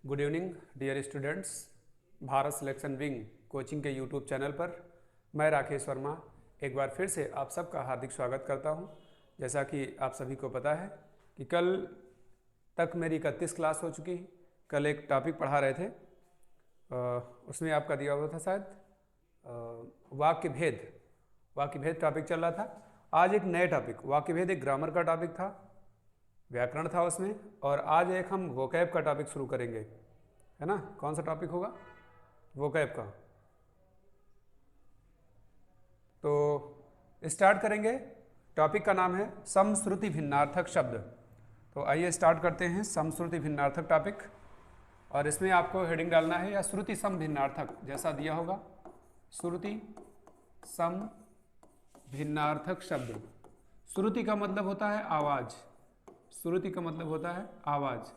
Good evening dear students. Bharat selection wing coaching के YouTube channel पर मैं राकेश वर्मा एक बार फिर से आप सबका हार्दिक स्वागत करता हूं। जैसा कि आप सभी को पता है कि कल तक मेरी 31 क्लास हो चुकी है। कल एक टॉपिक पढ़ा रहे थे, उसमें आपका दिया हुआ था शायद वाक्य भेद टॉपिक चल रहा था। आज एक नया टॉपिक, वाक्य भेद एक ग्रामर का टॉपिक था, व्याकरण था उसमें, और आज एक हम वोकैब का टॉपिक शुरू करेंगे, है ना। कौन सा टॉपिक होगा? वोकैब का। तो स्टार्ट करेंगे। टॉपिक का नाम है समश्रुति भिन्नार्थक शब्द। तो आइए स्टार्ट करते हैं समश्रुति भिन्नार्थक टॉपिक। और इसमें आपको हेडिंग डालना है या श्रुति सम भिन्नार्थक, जैसा दिया होगा, श्रुति सम भिन्नार्थक शब्द। श्रुति का मतलब होता है आवाज, श्रुति का मतलब होता है आवाज,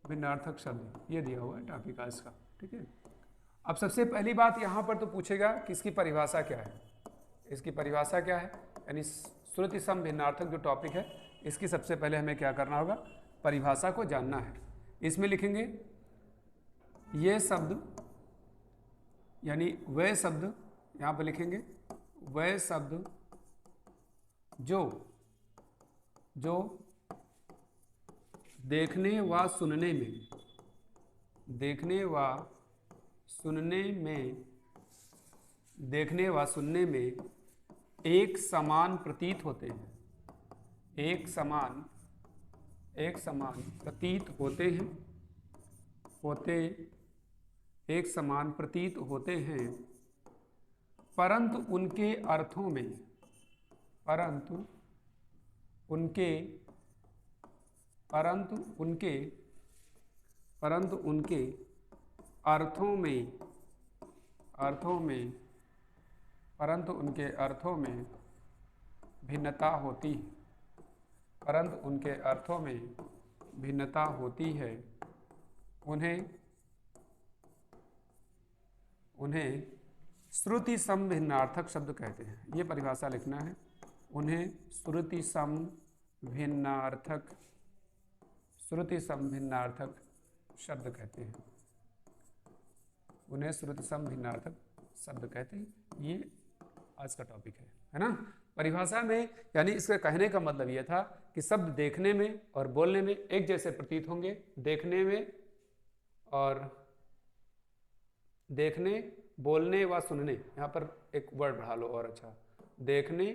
भिन्नार्थक शब्द ये दिया हुआ है टॉपिक आज का, ठीक है। अब सबसे पहली बात यहाँ पर तो पूछेगा कि इसकी परिभाषा क्या है। इसकी परिभाषा क्या है, यानी श्रुति सम भिन्नार्थक जो टॉपिक है, इसकी सबसे पहले हमें क्या करना होगा, परिभाषा को जानना है। इसमें लिखेंगे ये शब्द, यानी वह शब्द, यहाँ पर लिखेंगे वह शब्द जो देखने व सुनने में एक समान प्रतीत होते हैं, एक समान प्रतीत होते हैं, परंतु उनके अर्थों में भिन्नता होती है, उन्हें श्रुति सम भिन्नार्थक शब्द कहते हैं। ये परिभाषा लिखना है, उन्हें श्रुति सम भिन्नार्थक शब्द कहते हैं, उन्हें श्रुति सम भिन्नार्थक शब्द कहते हैं। ये आज का टॉपिक है ना। परिभाषा में यानी इसका कहने का मतलब यह था कि शब्द देखने में और बोलने में एक जैसे प्रतीत होंगे। देखने, बोलने व सुनने, यहाँ पर एक वर्ड बढ़ा लो और अच्छा, देखने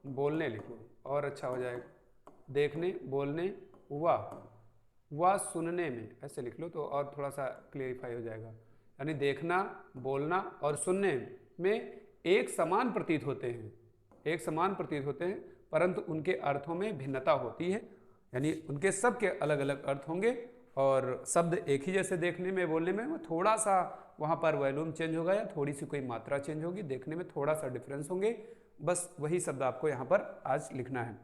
बोलने लिख लो और अच्छा हो जाएगा। देखने, बोलने व सुनने में ऐसे लिख लो तो और थोड़ा सा क्लियरिफाई हो जाएगा। यानी देखना, बोलना और सुनने में एक समान प्रतीत होते हैं, परंतु उनके अर्थों में भिन्नता होती है। यानी उनके सब के अलग अलग अर्थ होंगे और शब्द एक ही जैसे देखने में, बोलने में थोड़ा सा वहाँ पर वॉल्यूम चेंज होगा या थोड़ी सी कोई मात्रा चेंज होगी, देखने में थोड़ा सा डिफरेंस होंगे। बस वही शब्द आपको यहाँ पर आज लिखना है।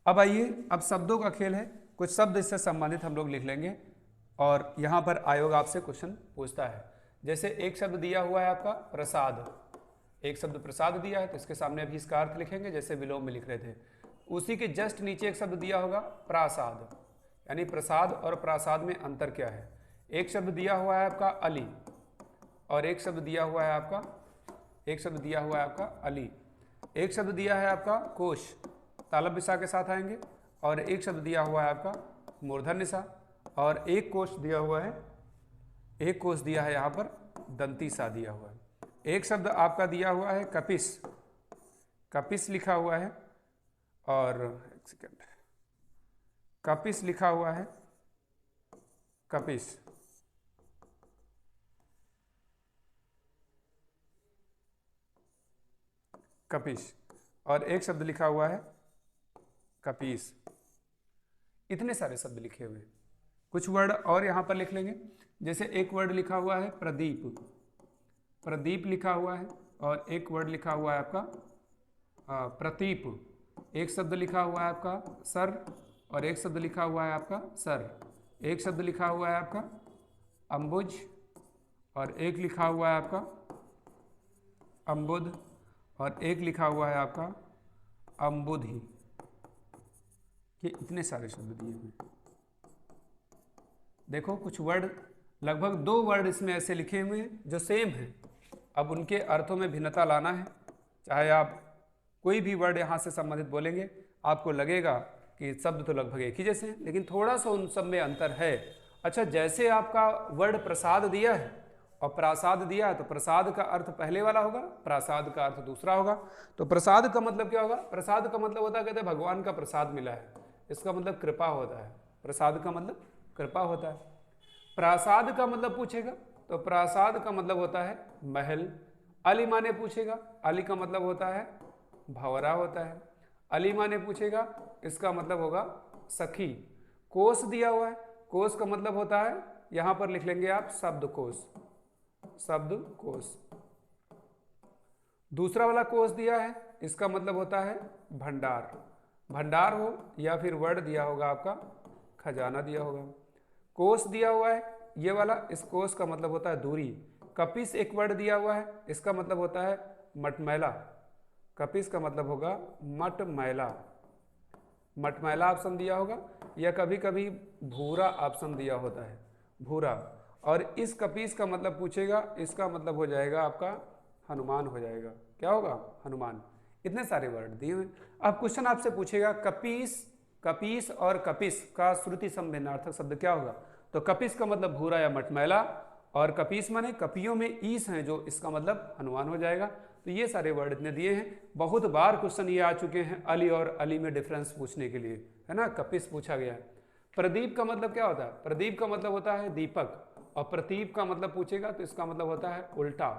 अब आइए, अब शब्दों का खेल है। कुछ शब्द इससे संबंधित हम लोग लिख लेंगे और यहाँ पर आयोग आपसे क्वेश्चन पूछता है। जैसे एक शब्द दिया हुआ है आपका प्रसाद, एक शब्द प्रसाद दिया है तो इसके सामने अभी इसका अर्थ लिखेंगे जैसे विलोम में लिख रहे थे। उसी के जस्ट नीचे एक शब्द दिया होगा प्रासाद, यानी प्रसाद और प्रासाद में अंतर क्या है। एक शब्द दिया हुआ है आपका अली और एक शब्द दिया हुआ है आपका अली। एक शब्द दिया है आपका कोश, तालब विसा के साथ आएंगे, और एक शब्द दिया हुआ है आपका मूर्धन्य सा, और एक कोश दिया है यहाँ पर दंती सा दिया हुआ है। एक शब्द आपका दिया हुआ है कपिस लिखा हुआ है, और एक सेकेंड, कपिस लिखा हुआ है, कपिस, और एक शब्द लिखा हुआ है कपीस। इतने सारे शब्द लिखे हुए हैं। कुछ वर्ड और यहाँ पर लिख लेंगे। जैसे एक वर्ड लिखा हुआ है प्रदीप लिखा हुआ है, और एक वर्ड लिखा हुआ है आपका प्रतीप। एक शब्द लिखा हुआ है आपका सर, और एक शब्द लिखा हुआ है आपका सर। एक शब्द लिखा हुआ है आपका अंबुज, और एक लिखा हुआ है आपका अम्बुद, और एक लिखा हुआ है आपका अम्बुधि। ये इतने सारे शब्द दिए हुए। देखो कुछ वर्ड, लगभग 2 वर्ड इसमें ऐसे लिखे हुए हैं जो सेम हैं। अब उनके अर्थों में भिन्नता लाना है। चाहे आप कोई भी वर्ड यहाँ से संबंधित बोलेंगे, आपको लगेगा कि शब्द तो लगभग एक ही जैसे हैं, लेकिन थोड़ा सा उन सब में अंतर है। अच्छा, जैसे आपका वर्ड प्रसाद दिया है और प्रासाद दिया है, तो प्रसाद का अर्थ पहले वाला होगा, प्रासाद का अर्थ दूसरा होगा। तो प्रसाद का मतलब क्या होगा? प्रसाद का मतलब होता है, कहते हैं भगवान का प्रसाद मिला है, इसका मतलब कृपा होता है। प्रसाद का मतलब कृपा होता है। प्रासाद का मतलब पूछेगा तो प्रासाद का मतलब होता है महल। अली माने पूछेगा, अली का मतलब होता है भंवरा होता है। अली माने पूछेगा, इसका मतलब होगा सखी। कोष दिया हुआ है, कोष का मतलब होता है, यहां पर लिख लेंगे आप शब्दकोश, शब्दकोश। दूसरा वाला कोष दिया है, इसका मतलब होता है भंडार। भंडार हो या फिर वर्ड दिया होगा आपका खजाना दिया होगा। कोष दिया हुआ है ये वाला, इस कोष का मतलब होता है दूरी। कपिस एक वर्ड दिया हुआ है, इसका मतलब होता है मटमैला। कपिस का मतलब होगा मटमैला। मटमैला ऑप्शन दिया होगा, या कभी कभी भूरा ऑप्शन दिया होता है, भूरा। और इस कपीस का मतलब पूछेगा, इसका मतलब हो जाएगा आपका हनुमान हो जाएगा। क्या होगा? हनुमान। इतने सारे वर्ड दिए हुए। अब क्वेश्चन आपसे पूछेगा कपीस, कपीस और कपिस का श्रुति संभिन्नार्थक शब्द क्या होगा? तो कपिस का मतलब भूरा या मटमैला, और कपीस माने कपियों में ईस हैं जो, इसका मतलब हनुमान हो जाएगा। तो ये सारे वर्ड इतने दिए हैं। बहुत बार क्वेश्चन ये आ चुके हैं अली और अली में डिफरेंस पूछने के लिए, है ना। कपिस पूछा गया है। प्रदीप का मतलब क्या होता है? प्रदीप का मतलब होता है दीपक, और प्रतीप का मतलब पूछेगा तो इसका मतलब होता है उल्टा।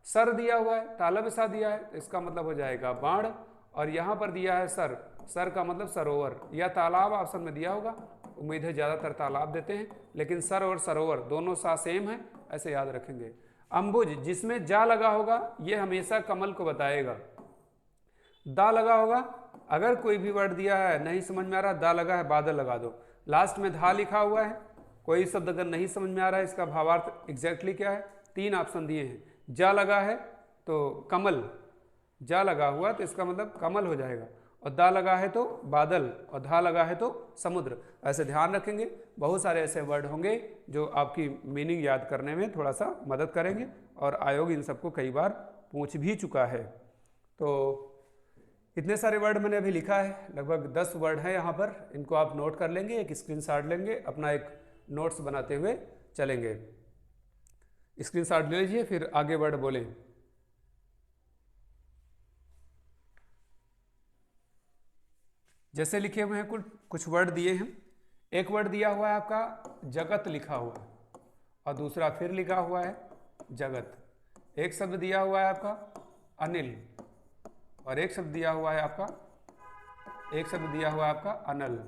सर दिया हुआ है, तालब सा दिया है, तो इसका मतलब हो जाएगा बाण। और यहाँ पर दिया है सर, सर का मतलब सरोवर या तालाब ऑप्शन में दिया होगा। उम्मीद है ज़्यादातर तालाब देते हैं, लेकिन सर और सरोवर दोनों सा सेम है, ऐसे याद रखेंगे। अंबुज, जिसमें जा लगा होगा, ये हमेशा कमल को बताएगा। दा लगा होगा, अगर कोई भी वर्ड दिया है नहीं समझ में आ रहा, दा लगा है बादल लगा दो। लास्ट में धा लिखा हुआ है, कोई शब्द अगर नहीं समझ में आ रहा है इसका भावार्थ एग्जैक्टली क्या है, 3 ऑप्शन दिए हैं। जा लगा है तो कमल, जा लगा हुआ तो इसका मतलब कमल हो जाएगा, और दा लगा है तो बादल, और धा लगा है तो समुद्र। ऐसे ध्यान रखेंगे। बहुत सारे ऐसे वर्ड होंगे जो आपकी मीनिंग याद करने में थोड़ा सा मदद करेंगे, और आयोग इन सबको कई बार पूछ भी चुका है। तो इतने सारे वर्ड मैंने अभी लिखा है, लगभग 10 वर्ड हैं यहाँ पर। इनको आप नोट कर लेंगे, एक स्क्रीनशॉट लेंगे, अपना एक नोट्स बनाते हुए चलेंगे। स्क्रीनशॉट ले लीजिए, फिर आगे वर्ड बोलें। जैसे लिखे हुए हैं कुछ वर्ड दिए हैं। एक वर्ड दिया हुआ है आपका जगत लिखा हुआ है, और दूसरा फिर लिखा हुआ है जगत। एक शब्द दिया हुआ है आपका अनिल, और एक शब्द दिया हुआ है आपका अनल।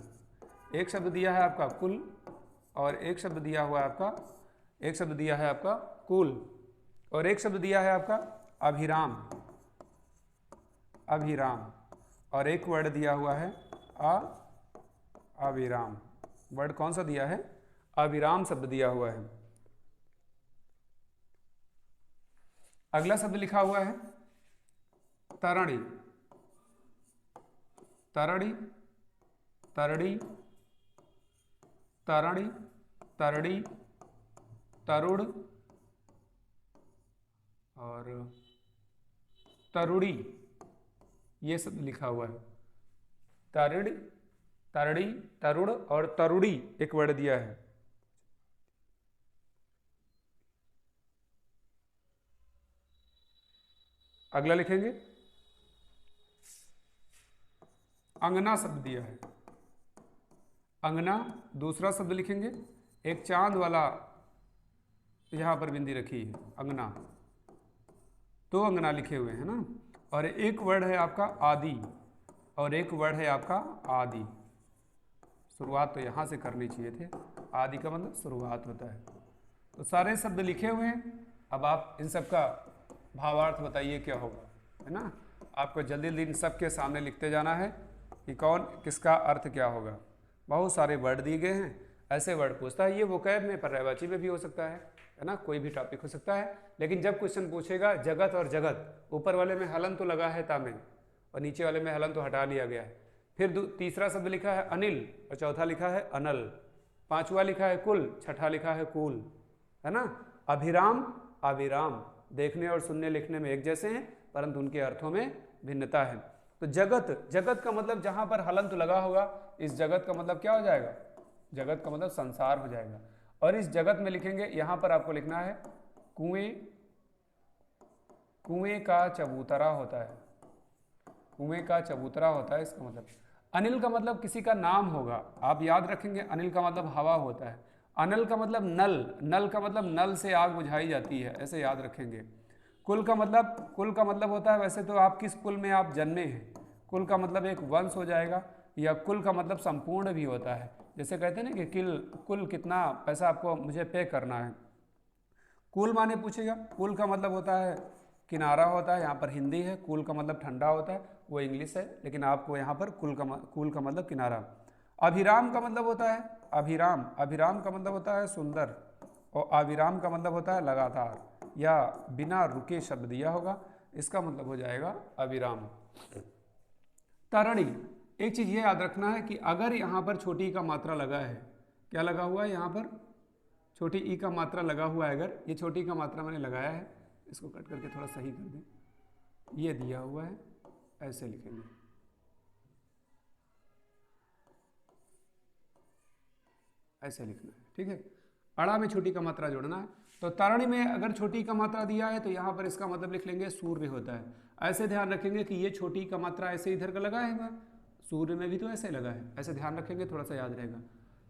एक शब्द दिया है आपका कुल, और एक शब्द दिया है आपका कुल, और एक शब्द दिया है आपका अभिराम, और एक वर्ड दिया हुआ है अविराम। वर्ड कौन सा दिया है? अविराम शब्द दिया हुआ है। अगला शब्द लिखा हुआ है तरणी, तरड़ी, तरड़ी, तरणी, तरड़ी, तरुड़ और तरुड़ी, ये शब्द लिखा हुआ है। तरड़ी, तरड़ी, तरुड़ और तरुड़ी एक वर्ड दिया है। अगला लिखेंगे अंगना शब्द दिया है। अंगना, दूसरा शब्द लिखेंगे, एक चांद वाला यहां पर बिंदी रखी है, अंगना। 2 अंगना लिखे हुए हैं ना। और एक वर्ड है आपका आदि, और एक वर्ड है आपका आदि। शुरुआत तो यहां से करनी चाहिए थे, आदि का मतलब शुरुआत होता है। तो सारे शब्द लिखे हुए हैं। अब आप इन सब का भावार्थ बताइए क्या होगा, है ना। आपको जल्दी जल्दी इन सब के सामने लिखते जाना है कि कौन किसका अर्थ क्या होगा। बहुत सारे वर्ड दिए गए हैं, ऐसे वर्ड पूछता है। ये वोकैब में, पर्यायवाची में भी हो सकता है ना, कोई भी टॉपिक हो सकता है। लेकिन जब क्वेश्चन पूछेगा जगत और जगत, ऊपर वाले में हलन तो लगा है ता में, और नीचे वाले में हलन तो हटा लिया गया है। फिर तीसरा शब्द लिखा है अनिल, और चौथा लिखा है अनल। पांचवा लिखा है कुल, छठा लिखा है कूल, है ना। अभिराम, अविराम, देखने और सुनने लिखने में एक जैसे हैं परंतु उनके अर्थों में भिन्नता है। तो जगत, जगत का मतलब जहां पर हलंत लगा होगा, इस जगत का मतलब क्या हो जाएगा, जगत का मतलब संसार हो जाएगा। और इस जगत में लिखेंगे, यहां पर आपको लिखना है कुएं, कुएं का चबूतरा होता है, कुएं का चबूतरा होता है, इसका मतलब। अनिल का मतलब किसी का नाम होगा, आप याद रखेंगे, अनिल का मतलब हवा होता है। अनल का मतलब नल, नल का मतलब नल से आग बुझाई जाती है, ऐसे याद रखेंगे। कुल का मतलब, कुल का मतलब होता है, वैसे तो आप किस कुल में आप जन्मे हैं, कुल का मतलब एक वंश हो जाएगा, या कुल का मतलब संपूर्ण भी होता है। जैसे कहते हैं ना कि कुल कितना पैसा आपको मुझे पे करना है, कूल माने पूछेगा, कूल का मतलब होता है किनारा होता है, यहाँ पर हिंदी है, कूल का मतलब ठंडा होता है, वो इंग्लिश है, लेकिन आपको यहाँ पर कूल का मतलब किनारा। अभिराम का मतलब होता है अभिराम, अभिराम का मतलब होता है सुंदर, और अविराम का मतलब होता है लगातार या बिना रुके शब्द दिया होगा, इसका मतलब हो जाएगा अविराम। तरणी, एक चीज ये याद रखना है कि अगर यहाँ पर छोटी ई का मात्रा लगा है, क्या लगा हुआ है यहाँ पर, छोटी ई का मात्रा लगा हुआ है, अगर ये छोटी का मात्रा मैंने लगाया है, इसको कट करके थोड़ा सही कर दें, ये दिया हुआ है, ऐसे लिखेंगे, ऐसे लिखना है, ठीक है। अड़ा में छोटी का मात्रा जोड़ना है, तो तरणी में अगर छोटी का मात्रा दिया है तो यहाँ पर इसका मतलब लिख लेंगे सूर्य होता है। ऐसे ध्यान रखेंगे कि ये छोटी का मात्रा ऐसे इधर का लगा है, सूर्य में भी तो ऐसे लगा है, ऐसे ध्यान रखेंगे, थोड़ा सा याद रहेगा।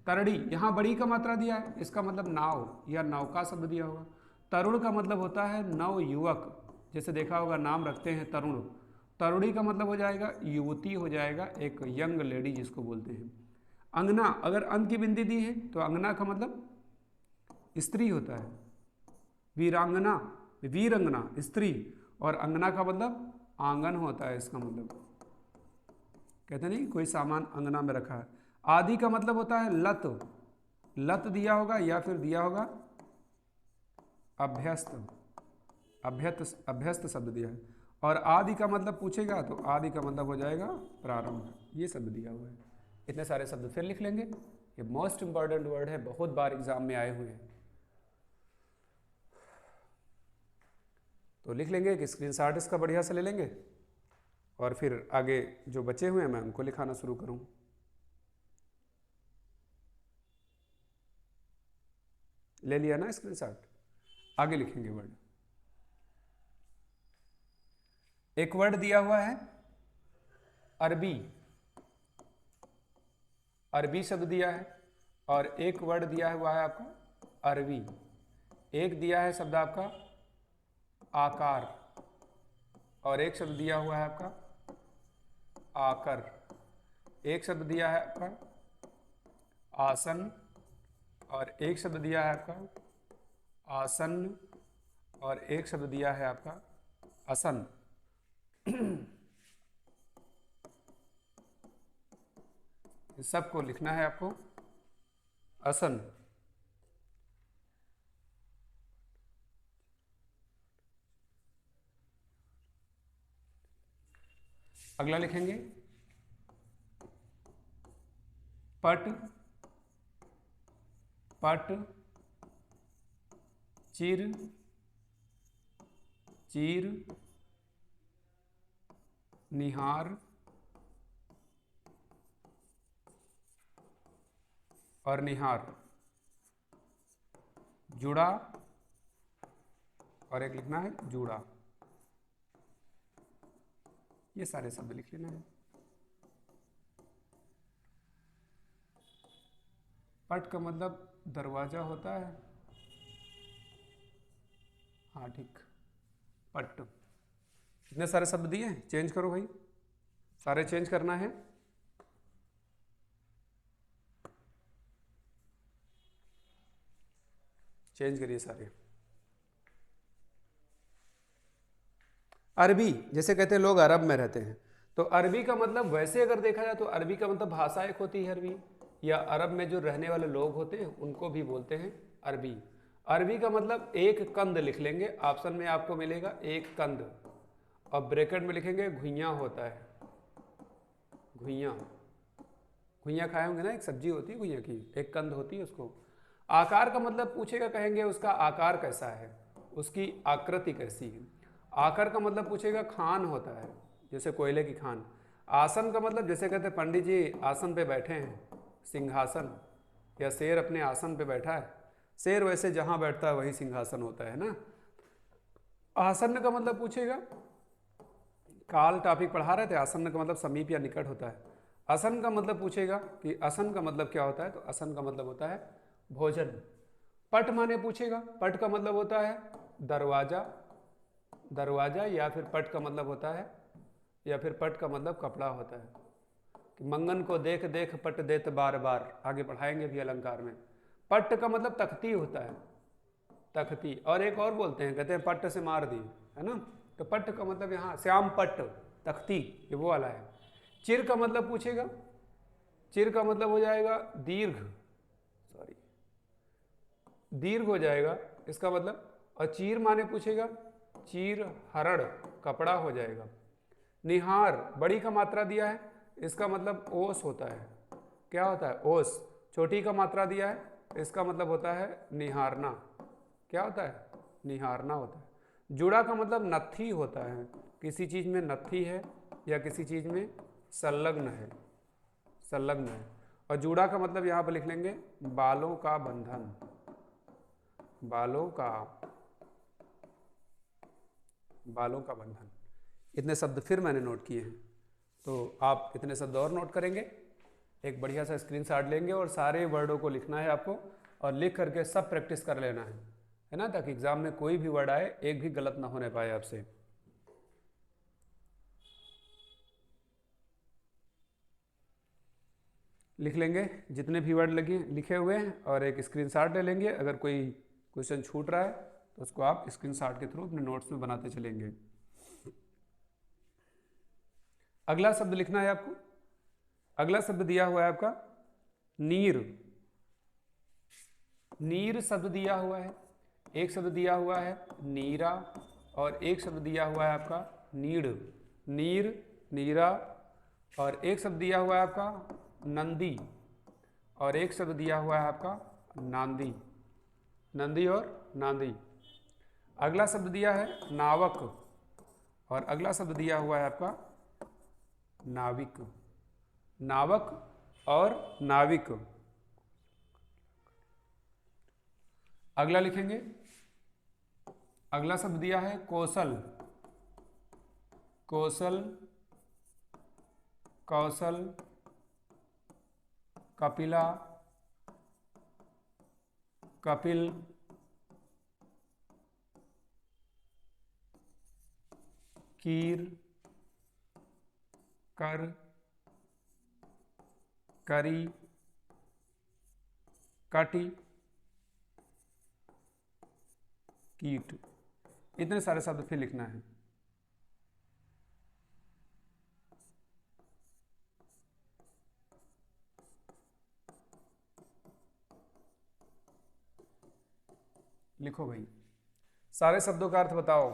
तरड़ी, यहाँ बड़ी का मात्रा दिया है, इसका मतलब नाव या नौका शब्द दिया होगा। तरुण का मतलब होता है नव युवक, जैसे देखा होगा नाम रखते हैं तरुण, तरुणी का मतलब हो जाएगा युवती हो जाएगा, एक यंग लेडी जिसको बोलते हैं। अंगना, अगर अंक की बिंदी दी है तो अंगना का मतलब स्त्री होता है, वीरांगना, वीरंगना स्त्री, और अंगना का मतलब आंगन होता है, इसका मतलब कहते नहीं कोई सामान अंगना में रखा है। आदि का मतलब होता है लत, लत दिया होगा या फिर दिया होगा अभ्यस्त, अभ्यस्त, अभ्यस्त शब्द दिया है। और आदि का मतलब पूछेगा तो आदि का मतलब हो जाएगा प्रारंभ, ये शब्द दिया हुआ है। इतने सारे शब्द फिर लिख लेंगे, ये मोस्ट इंपॉर्टेंट वर्ड है, बहुत बार एग्जाम में आए हुए हैं, तो लिख लेंगे कि स्क्रीनशॉट इसका बढ़िया से ले लेंगे, और फिर आगे जो बचे हुए हैं मैं उनको लिखाना शुरू करूं। ले लिया ना स्क्रीनशॉट, आगे लिखेंगे वर्ड। एक वर्ड दिया हुआ है अरबी, अरबी शब्द दिया है, और एक वर्ड दिया हुआ है आपका अरबी, एक दिया है शब्द आपका आकार, और एक शब्द दिया हुआ है आपका आकर, एक शब्द दिया है आपका आसन, और एक शब्द दिया है आपका आसन्न, और एक शब्द दिया है आपका असन। सबको लिखना है आपको असन। अगला लिखेंगे पट, पट, चिर, चीर, निहार, और निहार, जुड़ा, और एक लिखना है जुड़ा, ये सारे शब्द लिख लेना है। पट का मतलब दरवाजा होता है, हाँ ठीक, पट। इतने सारे शब्द दिए हैं, चेंज करो भाई, सारे चेंज करना है। चेंज करिए सारे। अरबी, जैसे कहते हैं लोग अरब में रहते हैं, तो अरबी का मतलब वैसे अगर देखा जाए तो अरबी का मतलब भाषा एक होती है अरबी, या अरब में जो रहने वाले लोग होते हैं उनको भी बोलते हैं अरबी। अरबी का मतलब एक कंद लिख लेंगे, ऑप्शन में आपको मिलेगा एक कंद, और ब्रैकेट में लिखेंगे घुइयां होता है, घुइयां, घुइयाँ खाए होंगे ना, एक सब्जी होती है घुइयाँ की, एक कंद होती है उसको। आकार का मतलब पूछेगा, कहेंगे उसका आकार कैसा है, उसकी आकृति कैसी है। आकार का मतलब पूछेगा खान होता है, जैसे कोयले की खान। आसन का मतलब जैसे कहते हैं पंडित जी आसन पे बैठे हैं, सिंहासन, या शेर अपने आसन पे बैठा है। शेर वैसे जहाँ बैठता है वही सिंहासन होता है ना। आसन का मतलब पूछेगा, काल टॉपिक पढ़ा रहे थे, आसन का मतलब समीप या निकट होता है। आसन का मतलब पूछेगा कि आसन का मतलब क्या होता है, तो आसन का मतलब होता है भोजन। पट माने पूछेगा, पट का मतलब होता है दरवाजा, दरवाजा, या फिर पट का मतलब होता है, या फिर पट का मतलब कपड़ा होता है कि मंगन को देख देख पट देत बार बार, आगे पढ़ाएंगे भी अलंकार में। पट का मतलब तख्ती होता है, तख्ती। और एक और बोलते हैं, कहते हैं पट से मार दी, है ना। तो पट का मतलब यहाँ श्याम पट, तख्ती, ये वो वाला है। चिर का मतलब पूछेगा, चिर का मतलब हो जाएगा दीर्घ, सॉरी दीर्घ हो जाएगा इसका मतलब। और चीर माने पूछेगा, चीर हरण, कपड़ा हो जाएगा। निहार, बड़ी का मात्रा दिया है, इसका मतलब ओस होता है। क्या होता है, ओस। छोटी का मात्रा दिया है, इसका मतलब होता है निहारना। क्या होता है, निहारना होता है। जुड़ा का मतलब नत्थी होता है, किसी चीज में नत्थी है या किसी चीज में संलग्न है, संलग्न है। और जुड़ा का मतलब यहाँ पर लिख लेंगे बालों का बंधन, बालों का, बालों का बंधन। इतने शब्द फिर मैंने नोट किए हैं, तो आप इतने शब्द और नोट करेंगे, एक बढ़िया सा स्क्रीनशॉट लेंगे और सारे वर्डों को लिखना है आपको, और लिख करके सब प्रैक्टिस कर लेना है ना, ताकि एग्जाम में कोई भी वर्ड आए एक भी गलत ना होने पाए आपसे। लिख लेंगे जितने भी वर्ड लगे लिखे हुए हैं, और एक स्क्रीनशॉट ले लेंगे। अगर कोई क्वेश्चन छूट रहा है तो उसको आप स्क्रीनशॉट के थ्रू अपने नोट्स में बनाते चलेंगे। अगला शब्द लिखना है आपको। अगला शब्द दिया हुआ है आपका नीर। नीर शब्द दिया हुआ है, एक शब्द दिया हुआ है नीरा, और एक शब्द दिया हुआ है आपका नीड़। नीर, नीरा, और एक शब्द दिया हुआ है आपका नंदी, और एक शब्द दिया हुआ है आपका नांदी। नंदी और नांदी। अगला शब्द दिया है नावक, और अगला शब्द दिया हुआ है आपका नाविक। नावक और नाविक। अगला लिखेंगे, अगला शब्द दिया है कौशल। कौशल, कौशल, कपिला, कपिल, कीर, कर, करी, काटी, कीट। इतने सारे शब्द फिर लिखना है। लिखो भाई, सारे शब्दों का अर्थ बताओ।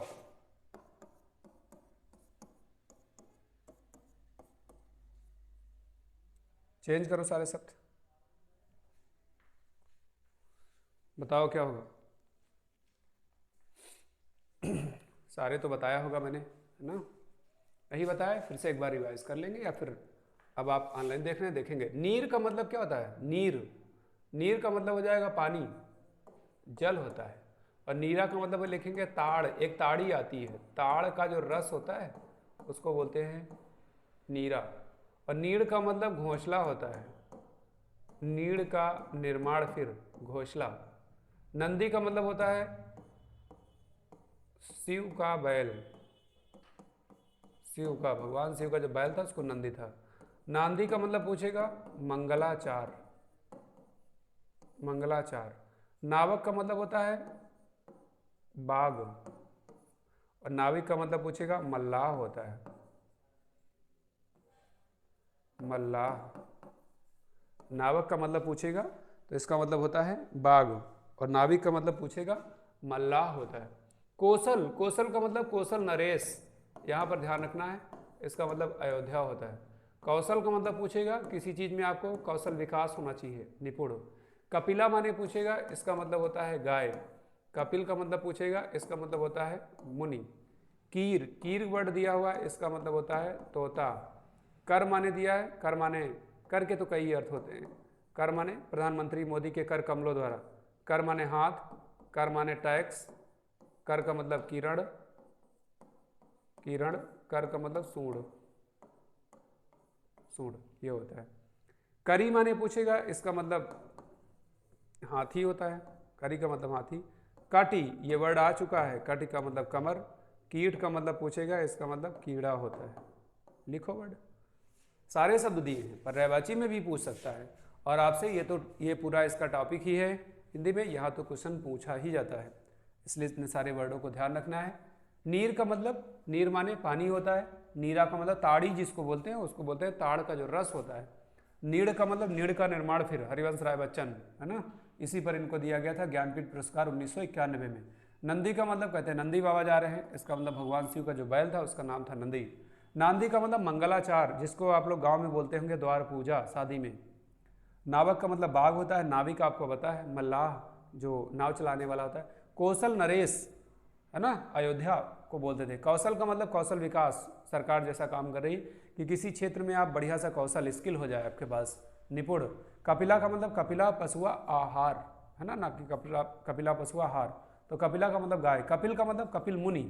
चेंज करो सारे शब्द, बताओ क्या होगा। सारे तो बताया होगा मैंने, है ना। नहीं बताया, फिर से एक बार रिवाइज कर लेंगे, या फिर अब आप ऑनलाइन देख रहे हैं देखेंगे। नीर का मतलब क्या होता है, नीर। नीर का मतलब हो जाएगा पानी, जल होता है। और नीरा का मतलब लिखेंगे ताड़, एक ताड़ी आती है, ताड़ का जो रस होता है उसको बोलते हैं नीरा। और नीड़ का मतलब घोंसला होता है, नीड़ का निर्माण फिर घोंसला। नंदी का मतलब होता है शिव का बैल, शिव का, भगवान शिव का जो बैल था उसको नंदी था। नांदी का मतलब पूछेगा मंगलाचार, मंगलाचार। नावक का मतलब होता है बाघ, और नाविक का मतलब पूछेगा मल्लाह होता है, मल्लाह। नावक का मतलब पूछेगा तो इसका मतलब होता है बाघ, और नाविक का मतलब पूछेगा मल्लाह होता है। कौशल, कौशल का मतलब कौशल नरेश, यहाँ पर ध्यान रखना है, इसका मतलब अयोध्या होता है। कौशल का मतलब पूछेगा किसी चीज में आपको कौशल विकास होना चाहिए, निपुण। कपिला माने पूछेगा, इसका मतलब होता है गाय। कपिल का मतलब पूछेगा, इसका मतलब होता है मुनि। कीर, कीर वर्ड दिया हुआ है, इसका मतलब होता है तोता। कर माने दिया है, कर माने, कर के तो कई अर्थ होते हैं। कर माने प्रधानमंत्री मोदी के कर कमलों द्वारा। कर माने हाथ, कर माने टैक्स, कर का मतलब किरण, किरण, कर का मतलब सूंड, सूंड ये होता है। करी माने पूछेगा, इसका मतलब हाथी होता है, करी का मतलब हाथी। काटी ये वर्ड आ चुका है, काटी का मतलब कमर। कीट का मतलब पूछेगा, इसका मतलब कीड़ा होता है। लिखो वर्ड, सारे शब्द दिए हैं पर रैवाची में भी पूछ सकता है। और आपसे ये पूरा इसका टॉपिक ही है हिंदी में, यहाँ तो क्वेश्चन पूछा ही जाता है, इसलिए इतने सारे वर्डों को ध्यान रखना है। नीर का मतलब, नीर माने पानी होता है। नीरा का मतलब ताड़ी जिसको बोलते हैं, उसको बोलते हैं ताड़ का जो रस होता है। नीड़ का मतलब नीड़ का निर्माण, फिर हरिवंश राय बच्चन, है ना, इसी पर इनको दिया गया था ज्ञानपीठ पुरस्कार 1991 में। नंदी का मतलब कहते हैं नंदी बाबा जा रहे हैं, इसका मतलब भगवान शिव का जो बैल था उसका नाम था नंदी। नांदी का मतलब मंगलाचार, जिसको आप लोग गांव में बोलते होंगे द्वार पूजा शादी में। नावक का मतलब बाघ होता है। नाविक आपको पता है मल्लाह जो नाव चलाने वाला होता है। कौशल नरेश, है ना, अयोध्या को बोलते थे। कौशल का मतलब कौशल विकास, सरकार जैसा काम कर रही कि किसी क्षेत्र में आप बढ़िया सा कौशल स्किल हो जाए आपके पास, निपुण। कपिला का मतलब कपिला पशुआ आहार, है ना कि कपिला, कपिला पशुआ आहार, तो कपिला का मतलब गाय। कपिल का मतलब कपिल मुनि।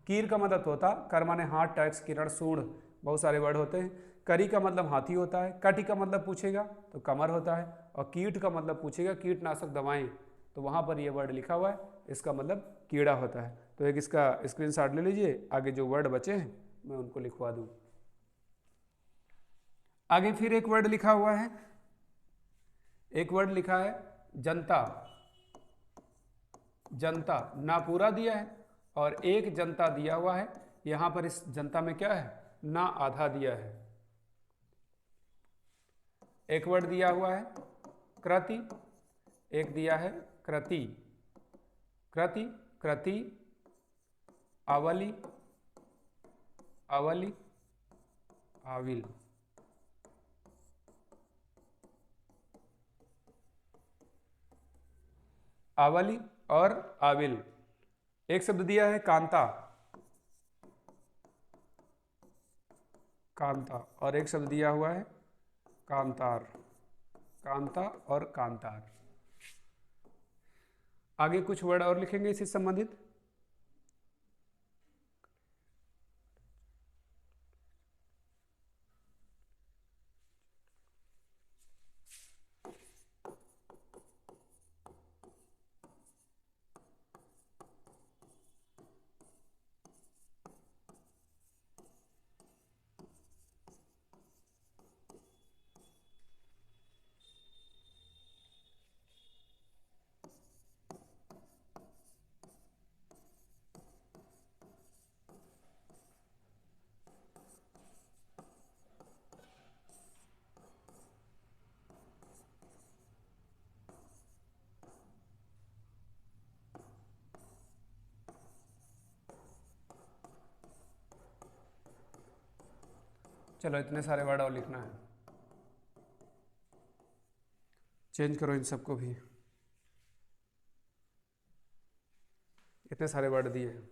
कीर का मतलब तोता। कर माने हाथ, टैक्स, किरण, सूढ़, बहुत सारे वर्ड होते हैं। करी का मतलब हाथी होता है। कटी का मतलब पूछेगा तो कमर होता है। और कीट का मतलब पूछेगा कीटनाशक दवाएं, तो वहाँ पर ये वर्ड लिखा हुआ है, इसका मतलब कीड़ा होता है। तो एक इसका स्क्रीनशॉट ले लीजिए, आगे जो वर्ड बचे हैं मैं उनको लिखवा दूँ। आगे फिर एक वर्ड लिखा हुआ है, एक वर्ड लिखा है जनता। जनता ना पूरा दिया है और एक जनता दिया हुआ है। यहां पर इस जनता में क्या है, ना आधा दिया है। एक वर्ड दिया हुआ है कृति, एक दिया है कृति। कृति, कृति, आवली, आवली, आविल। आवली और आविल। एक शब्द दिया है कांता, कांता, और एक शब्द दिया हुआ है कांतार, कांता और कांतार। आगे कुछ वर्ड और लिखेंगे इससे संबंधित। चलो इतने सारे वर्ड और लिखना है, चेंज करो इन सबको भी, इतने सारे वर्ड दिए हैं।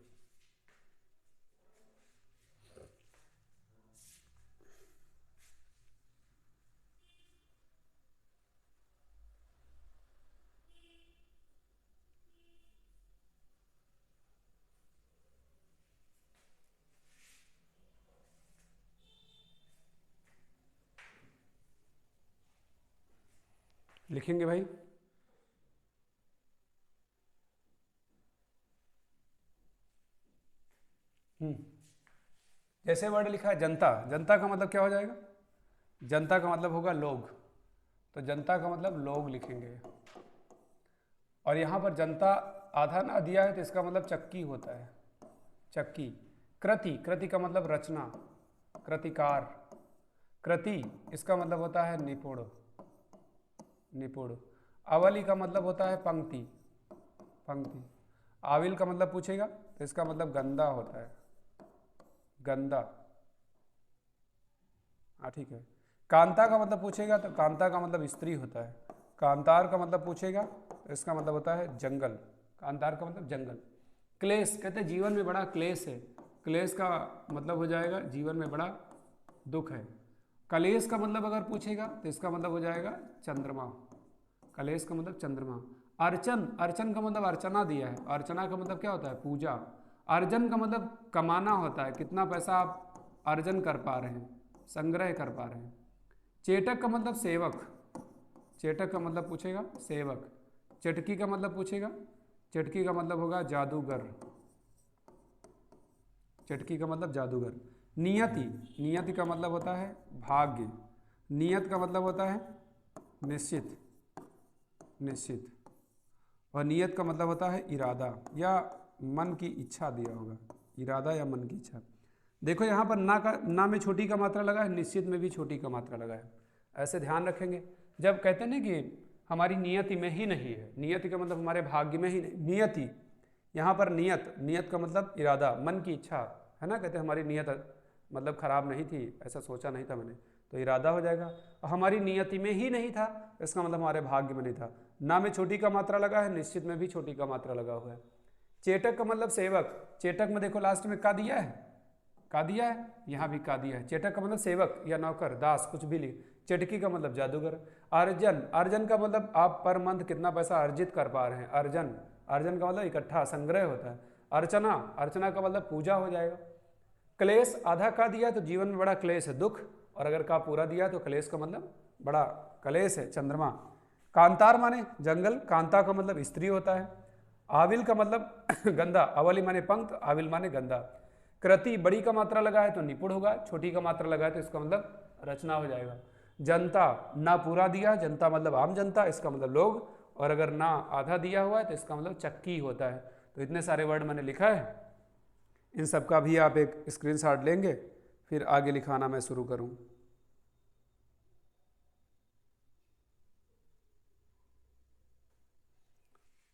लिखेंगे भाई। जैसे वर्ड लिखा है जनता, जनता का मतलब क्या हो जाएगा, जनता का मतलब होगा लोग, तो जनता का मतलब लोग लिखेंगे। और यहाँ पर जनता आधा ना दिया है तो इसका मतलब चक्की होता है, चक्की। कृति, कृति का मतलब रचना, कृतिकार। कृति इसका मतलब होता है निपुण, निपुण। अवली का मतलब होता है पंक्ति, पंक्ति। आविल का मतलब पूछेगा तो इसका मतलब गंदा होता है, गंदा, हाँ ठीक है। कांता का मतलब पूछेगा तो कांता का मतलब स्त्री होता है। कांतार का मतलब पूछेगा तो इसका मतलब होता है जंगल। कांतार का मतलब जंगल। क्लेश कहते हैं जीवन में बड़ा क्लेश है। क्लेश का मतलब हो जाएगा जीवन में बड़ा दुख है। कलेश का मतलब अगर पूछेगा तो इसका मतलब हो जाएगा चंद्रमा। कलेश का मतलब चंद्रमा। अर्चन, अर्चन का मतलब अर्चना दिया है। अर्चना का मतलब क्या होता है? पूजा। अर्जन का मतलब कमाना होता है, कितना पैसा आप अर्जन कर पा रहे हैं, संग्रह कर पा रहे हैं। चेटक का मतलब सेवक। चेटक का मतलब पूछेगा सेवक। चटकी का मतलब पूछेगा, चटकी का मतलब होगा जादूगर। चटकी का मतलब जादूगर। नियति, नियति का मतलब होता है भाग्य। नियत का मतलब होता है निश्चित, निश्चित। और नियत का मतलब होता है इरादा या मन की इच्छा दिया होगा, इरादा या मन की इच्छा। देखो यहाँ पर ना में छोटी का मात्रा लगा है, निश्चित में भी छोटी का मात्रा लगा है। ऐसे ध्यान रखेंगे। जब कहते हैं ना कि हमारी नियति में ही नहीं है, नियति का मतलब हमारे भाग्य में ही नहीं, नियति। यहाँ पर नियत, नियत का मतलब इरादा, मन की इच्छा है ना। कहते हैं हमारी नियत मतलब खराब नहीं थी, ऐसा सोचा नहीं था मैंने, तो इरादा हो जाएगा। हमारी नियति में ही नहीं था, इसका मतलब हमारे भाग्य में नहीं था। ना में छोटी का मात्रा लगा है, निश्चित में भी छोटी का मात्रा लगा हुआ है। चेटक का मतलब सेवक। चेटक में देखो लास्ट में का दिया है, का दिया है, यहाँ भी का दिया है। चेटक का मतलब सेवक या नौकर, दास, कुछ भी लिख। चटकी का मतलब जादूगर। अर्जन, अर्जन का मतलब आप पर मंथ कितना पैसा अर्जित कर पा रहे हैं, अर्जन। अर्जन का मतलब इकट्ठा संग्रह होता है। अर्चना, अर्चना का मतलब पूजा हो जाएगा। क्लेश, आधा का दिया तो जीवन में बड़ा क्लेश है, दुख। और अगर का पूरा दिया तो क्लेश का मतलब बड़ा क्लेश है, चंद्रमा। कांतार माने जंगल, कांता का मतलब स्त्री होता है। आविल का मतलब गंदा, अवली माने पंख, आविल माने गंदा। कृति, बड़ी का मात्रा लगा है तो निपुण होगा, छोटी का मात्रा लगा है तो इसका मतलब रचना हो जाएगा। जनता, ना पूरा दिया, जनता मतलब आम जनता, इसका मतलब लोग। और अगर ना आधा दिया हुआ है तो इसका मतलब चक्की होता है। तो इतने सारे वर्ड मैंने लिखा है, इन सब का भी आप एक स्क्रीनशॉट लेंगे, फिर आगे लिखाना मैं शुरू करूं।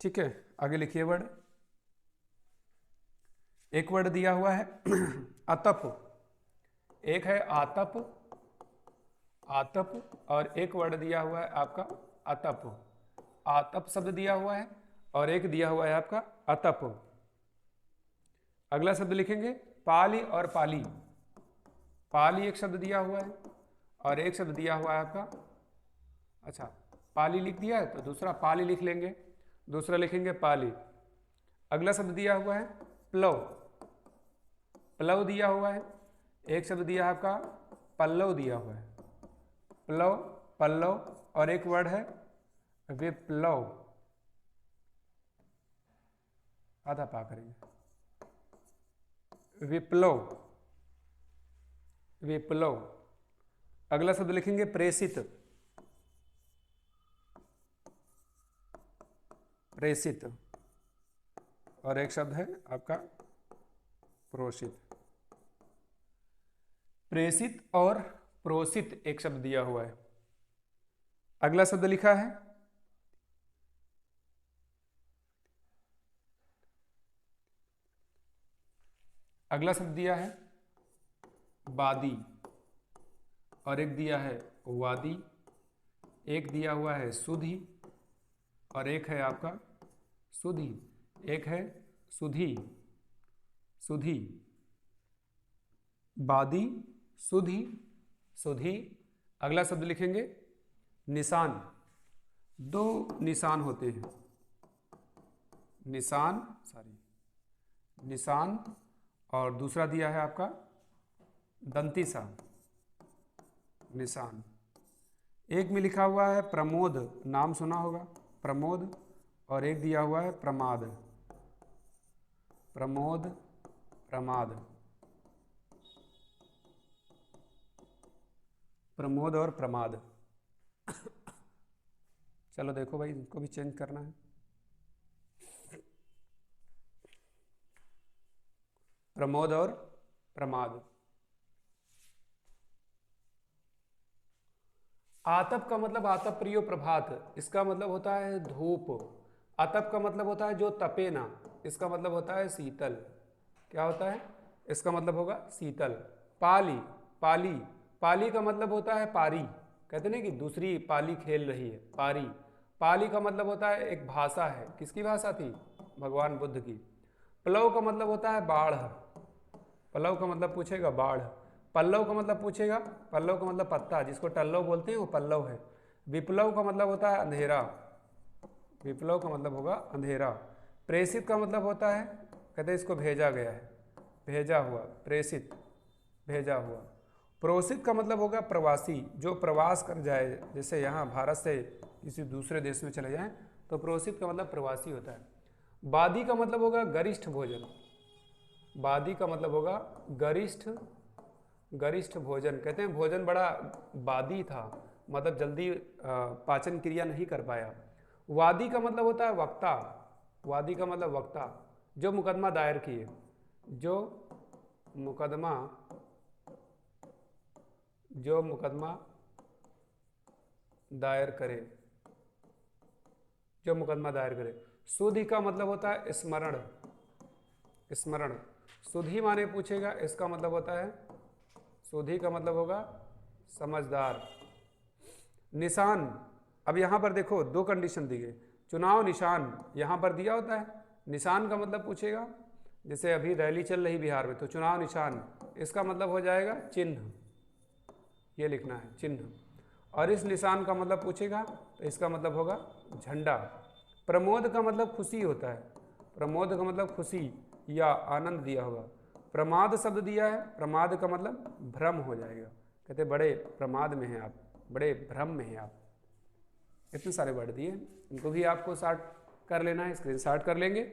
ठीक है, आगे लिखिए वर्ड। एक वर्ड दिया हुआ है अतप। एक है आतप, आतप, और एक वर्ड दिया हुआ है आपका अतप। आतप शब्द दिया हुआ है और एक दिया हुआ है आपका अतप। अगला शब्द लिखेंगे पाली और पाली। पाली एक शब्द दिया हुआ है और एक शब्द दिया हुआ है आपका, अच्छा पाली लिख दिया है तो दूसरा पाली लिख लेंगे, दूसरा लिखेंगे पाली। अगला शब्द दिया हुआ है प्लव। प्लव दिया हुआ है। एक शब्द दिया है आपका पल्लव दिया हुआ है। प्लव, पल्लव, और एक वर्ड है विप्लव। आधा पा करेंगे, विप्लव, विप्लव। अगला शब्द लिखेंगे प्रेषित। प्रेषित, और एक शब्द है आपका प्रोषित। प्रेषित और प्रोषित एक शब्द दिया हुआ है। अगला शब्द लिखा है अगला शब्द दिया है वादी और एक दिया है वादी। एक दिया हुआ है सुधी और एक है आपका सुधी। एक है सुधी, सुधी, वादी, सुधी, सुधी। अगला शब्द लिखेंगे निशान। दो निशान होते हैं, निशान, सॉरी, निशान, और दूसरा दिया है आपका दंतीसा, निशान। एक में लिखा हुआ है प्रमोद, नाम सुना होगा प्रमोद, और एक दिया हुआ है प्रमाद। प्रमोद, प्रमाद, प्रमोद और प्रमाद। चलो देखो भाई, इनको भी चेंज करना है। प्रमोद और प्रमाद। आतप का मतलब आतप प्रियो प्रभात, इसका मतलब होता है धूप। आतप का मतलब होता है जो तपे ना, इसका मतलब होता है शीतल। क्या होता है? इसका मतलब होगा शीतल। पाली, पाली, पाली का मतलब होता है पारी, कहते ना कि दूसरी पाली खेल रही है, पारी। पाली का मतलब होता है एक भाषा है, किसकी भाषा थी? भगवान बुद्ध की। प्लव का मतलब होता है बाढ़, पल्लव का मतलब पूछेगा बाढ़। पल्लव का मतलब पूछेगा, पल्लव का मतलब पत्ता, जिसको टल्लव बोलते हैं वो पल्लव है। विप्लव का मतलब होता है अंधेरा, विप्लव का मतलब होगा अंधेरा। प्रेषित का मतलब होता है, कहते हैं इसको भेजा गया है, भेजा हुआ, प्रेषित, भेजा हुआ। प्रोषित का मतलब होगा प्रवासी, जो प्रवास कर जाए, जैसे यहाँ भारत से किसी दूसरे देश में चले जाएं तो प्रोषित का मतलब प्रवासी होता है। बादी का मतलब होगा गरिष्ठ भोजन, बादी का मतलब होगा गरिष्ठ, गरिष्ठ भोजन, कहते हैं भोजन बड़ा बादी था, मतलब जल्दी पाचन क्रिया नहीं कर पाया। वादी का मतलब होता है वक्ता, वादी का मतलब वक्ता, जो मुकदमा दायर किए, जो मुकदमा, जो मुकदमा दायर करे, जो मुकदमा दायर करे। सुधि का मतलब होता है स्मरण, स्मरण। सुधि माने पूछेगा, इसका मतलब होता है, सुधि का मतलब होगा समझदार। निशान, अब यहाँ पर देखो दो कंडीशन दी गई, चुनाव निशान यहाँ पर दिया होता है, निशान का मतलब पूछेगा, जैसे अभी रैली चल रही बिहार में तो चुनाव निशान, इसका मतलब हो जाएगा चिन्ह, ये लिखना है चिन्ह। और इस निशान का मतलब पूछेगा तो इसका मतलब होगा झंडा। प्रमोद का मतलब खुशी होता है, प्रमोद का मतलब खुशी या आनंद दिया होगा। प्रमाद शब्द दिया है, प्रमाद का मतलब भ्रम हो जाएगा, कहते बड़े प्रमाद में हैं आप, बड़े भ्रम में हैं आप। इतने सारे वर्ड दिए, इनको भी आपको शॉर्ट कर लेना है, स्क्रीन शॉट कर लेंगे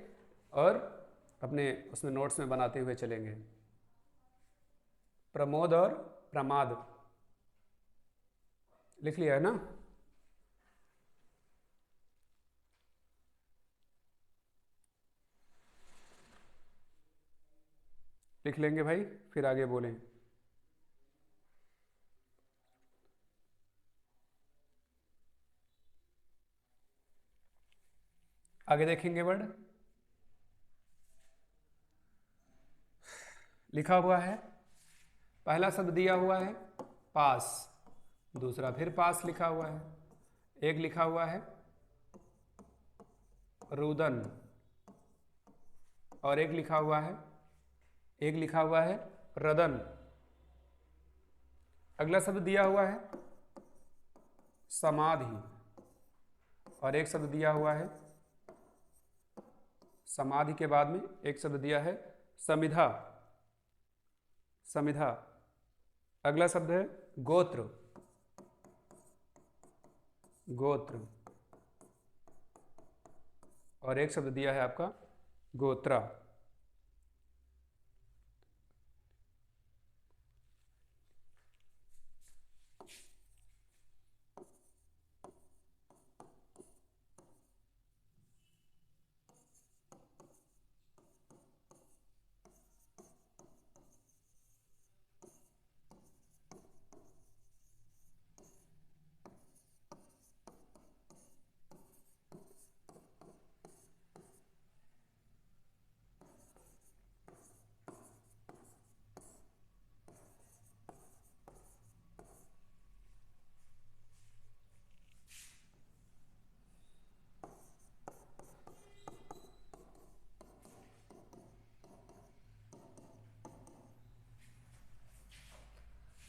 और अपने उसमें नोट्स में बनाते हुए चलेंगे। प्रमोद और प्रमाद लिख लिया है ना? लिख लेंगे भाई, फिर आगे बोलें। आगे देखेंगे वर्ड, लिखा हुआ है, पहला शब्द दिया हुआ है पास, दूसरा फिर पास लिखा हुआ है, एक लिखा हुआ है रुदन, और एक लिखा हुआ है, एक लिखा हुआ है रदन। अगला शब्द दिया हुआ है समाधि, और एक शब्द दिया हुआ है, समाधि के बाद में एक शब्द दिया है समिधा, समिधा। अगला शब्द है गोत्र, गोत्र, और एक शब्द दिया है आपका गोत्रा।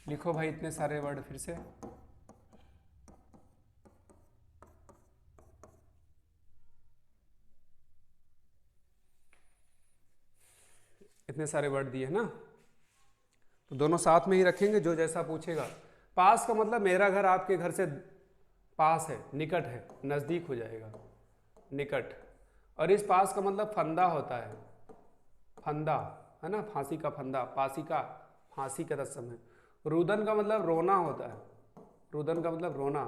लिखो भाई इतने सारे वर्ड फिर से। इतने सारे वर्ड दिए है ना, तो दोनों साथ में ही रखेंगे, जो जैसा पूछेगा। पास का मतलब मेरा घर आपके घर से पास है, निकट है, नज़दीक हो जाएगा, निकट। और इस पास का मतलब फंदा होता है, फंदा है ना, फांसी का फंदा, पासी का, फांसी का तत्सम है। रुदन का मतलब रोना होता है, रुदन का मतलब रोना।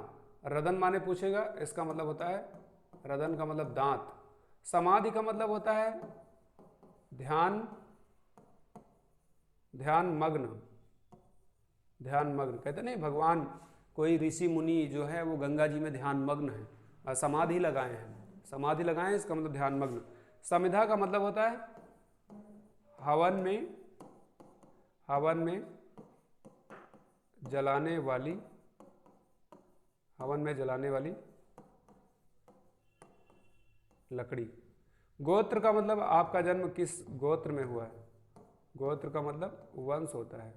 रदन माने पूछेगा, इसका मतलब होता है, रदन का मतलब दांत। समाधि का मतलब होता है ध्यान, ध्यान मग्न, ध्यान मग्न, कहते नहीं भगवान, कोई ऋषि मुनि जो है वो गंगा जी में ध्यान मग्न है और समाधि लगाए हैं, समाधि लगाए हैं, इसका मतलब ध्यान मग्न। समिधा का मतलब होता है हवन में, हवन में जलाने वाली, हवन में जलाने वाली लकड़ी। गोत्र का मतलब आपका जन्म किस गोत्र में हुआ है, गोत्र का मतलब वंश होता है।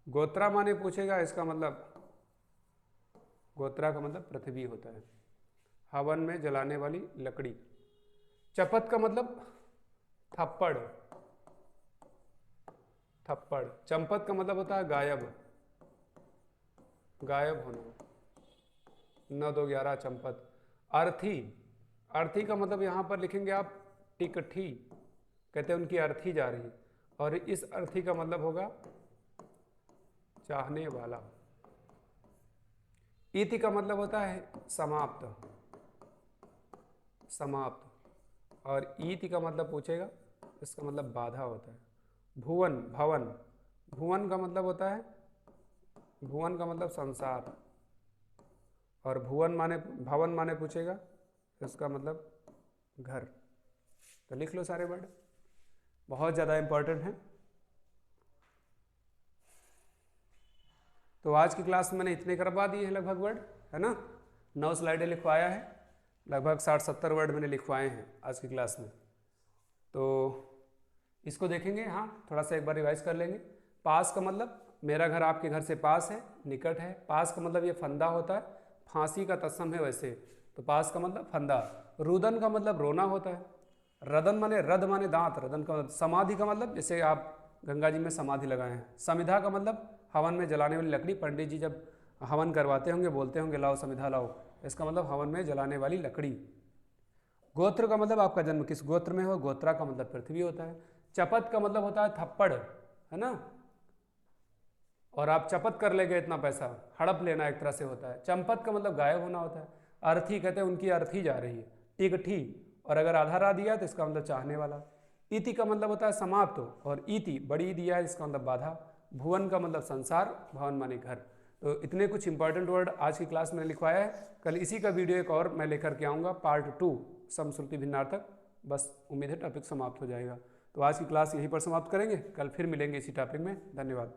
गोत्रा माने पूछेगा, इसका मतलब गोत्रा का मतलब पृथ्वी होता है। हवन में जलाने वाली लकड़ी। चपत का मतलब थप्पड़, थप्पड़। चंपत का मतलब होता है गायब, गायब होना। 9 2 11 चंपत। अर्थी, अर्थी का मतलब यहां पर लिखेंगे आप टिकठी, कहते हैं उनकी अर्थी जा रही, और इस अर्थी का मतलब होगा चाहने वाला। इति का मतलब होता है समाप्त, समाप्त। और ईति का मतलब पूछेगा, इसका मतलब बाधा होता है। भुवन, भवन, भुवन का मतलब होता है, भुवन का मतलब संसार, और भुवन माने भवन माने पूछेगा, इसका मतलब घर। तो लिख लो सारे वर्ड, बहुत ज़्यादा इंपॉर्टेंट है। तो आज की क्लास में मैंने इतने करवा दिए हैं लगभग वर्ड, है ना। 9 स्लाइडें लिखवाया है, लगभग 60-70 वर्ड मैंने लिखवाए हैं आज की क्लास में। तो इसको देखेंगे, हाँ थोड़ा सा एक बार रिवाइज कर लेंगे। पास का मतलब मेरा घर आपके घर से पास है, निकट है। पास का मतलब ये फंदा होता है, फांसी का तत्सम है वैसे, तो पास का मतलब फंदा। रुदन का मतलब रोना होता है। रदन माने, रद माने दांत, रदन का मतलब। समाधि का मतलब जैसे आप गंगा जी में समाधि लगाए हैं। समिधा का मतलब हवन में जलाने वाली लकड़ी। पंडित जी जब हवन करवाते होंगे बोलते होंगे लाओ समिधा लाओ, इसका मतलब हवन में जलाने वाली लकड़ी। गोत्र का मतलब आपका जन्म किस गोत्र में हो, गोत्रा का मतलब पृथ्वी होता है। चपत का मतलब होता है थप्पड़, है ना, और आप चपत कर लेंगे इतना पैसा, हड़प लेना एक तरह से होता है। चंपत का मतलब गायब होना होता है। अर्थी कहते हैं उनकी अर्थी जा रही है, टिकठी, और अगर आधा रा दिया तो इसका मतलब चाहने वाला। इति का मतलब होता है समाप्त, और इति बड़ी दिया है इसका मतलब बाधा। भुवन का मतलब संसार, भवन माने घर। तो इतने कुछ इंपॉर्टेंट वर्ड आज की क्लास में लिखवाया है। कल इसी का वीडियो एक और मैं लेकर के आऊँगा, पार्ट 2 समश्रुति भिन्नार्थक। बस उम्मीद है टॉपिक समाप्त हो जाएगा। तो आज की क्लास यहीं पर समाप्त करेंगे, कल फिर मिलेंगे इसी टॉपिक में। धन्यवाद।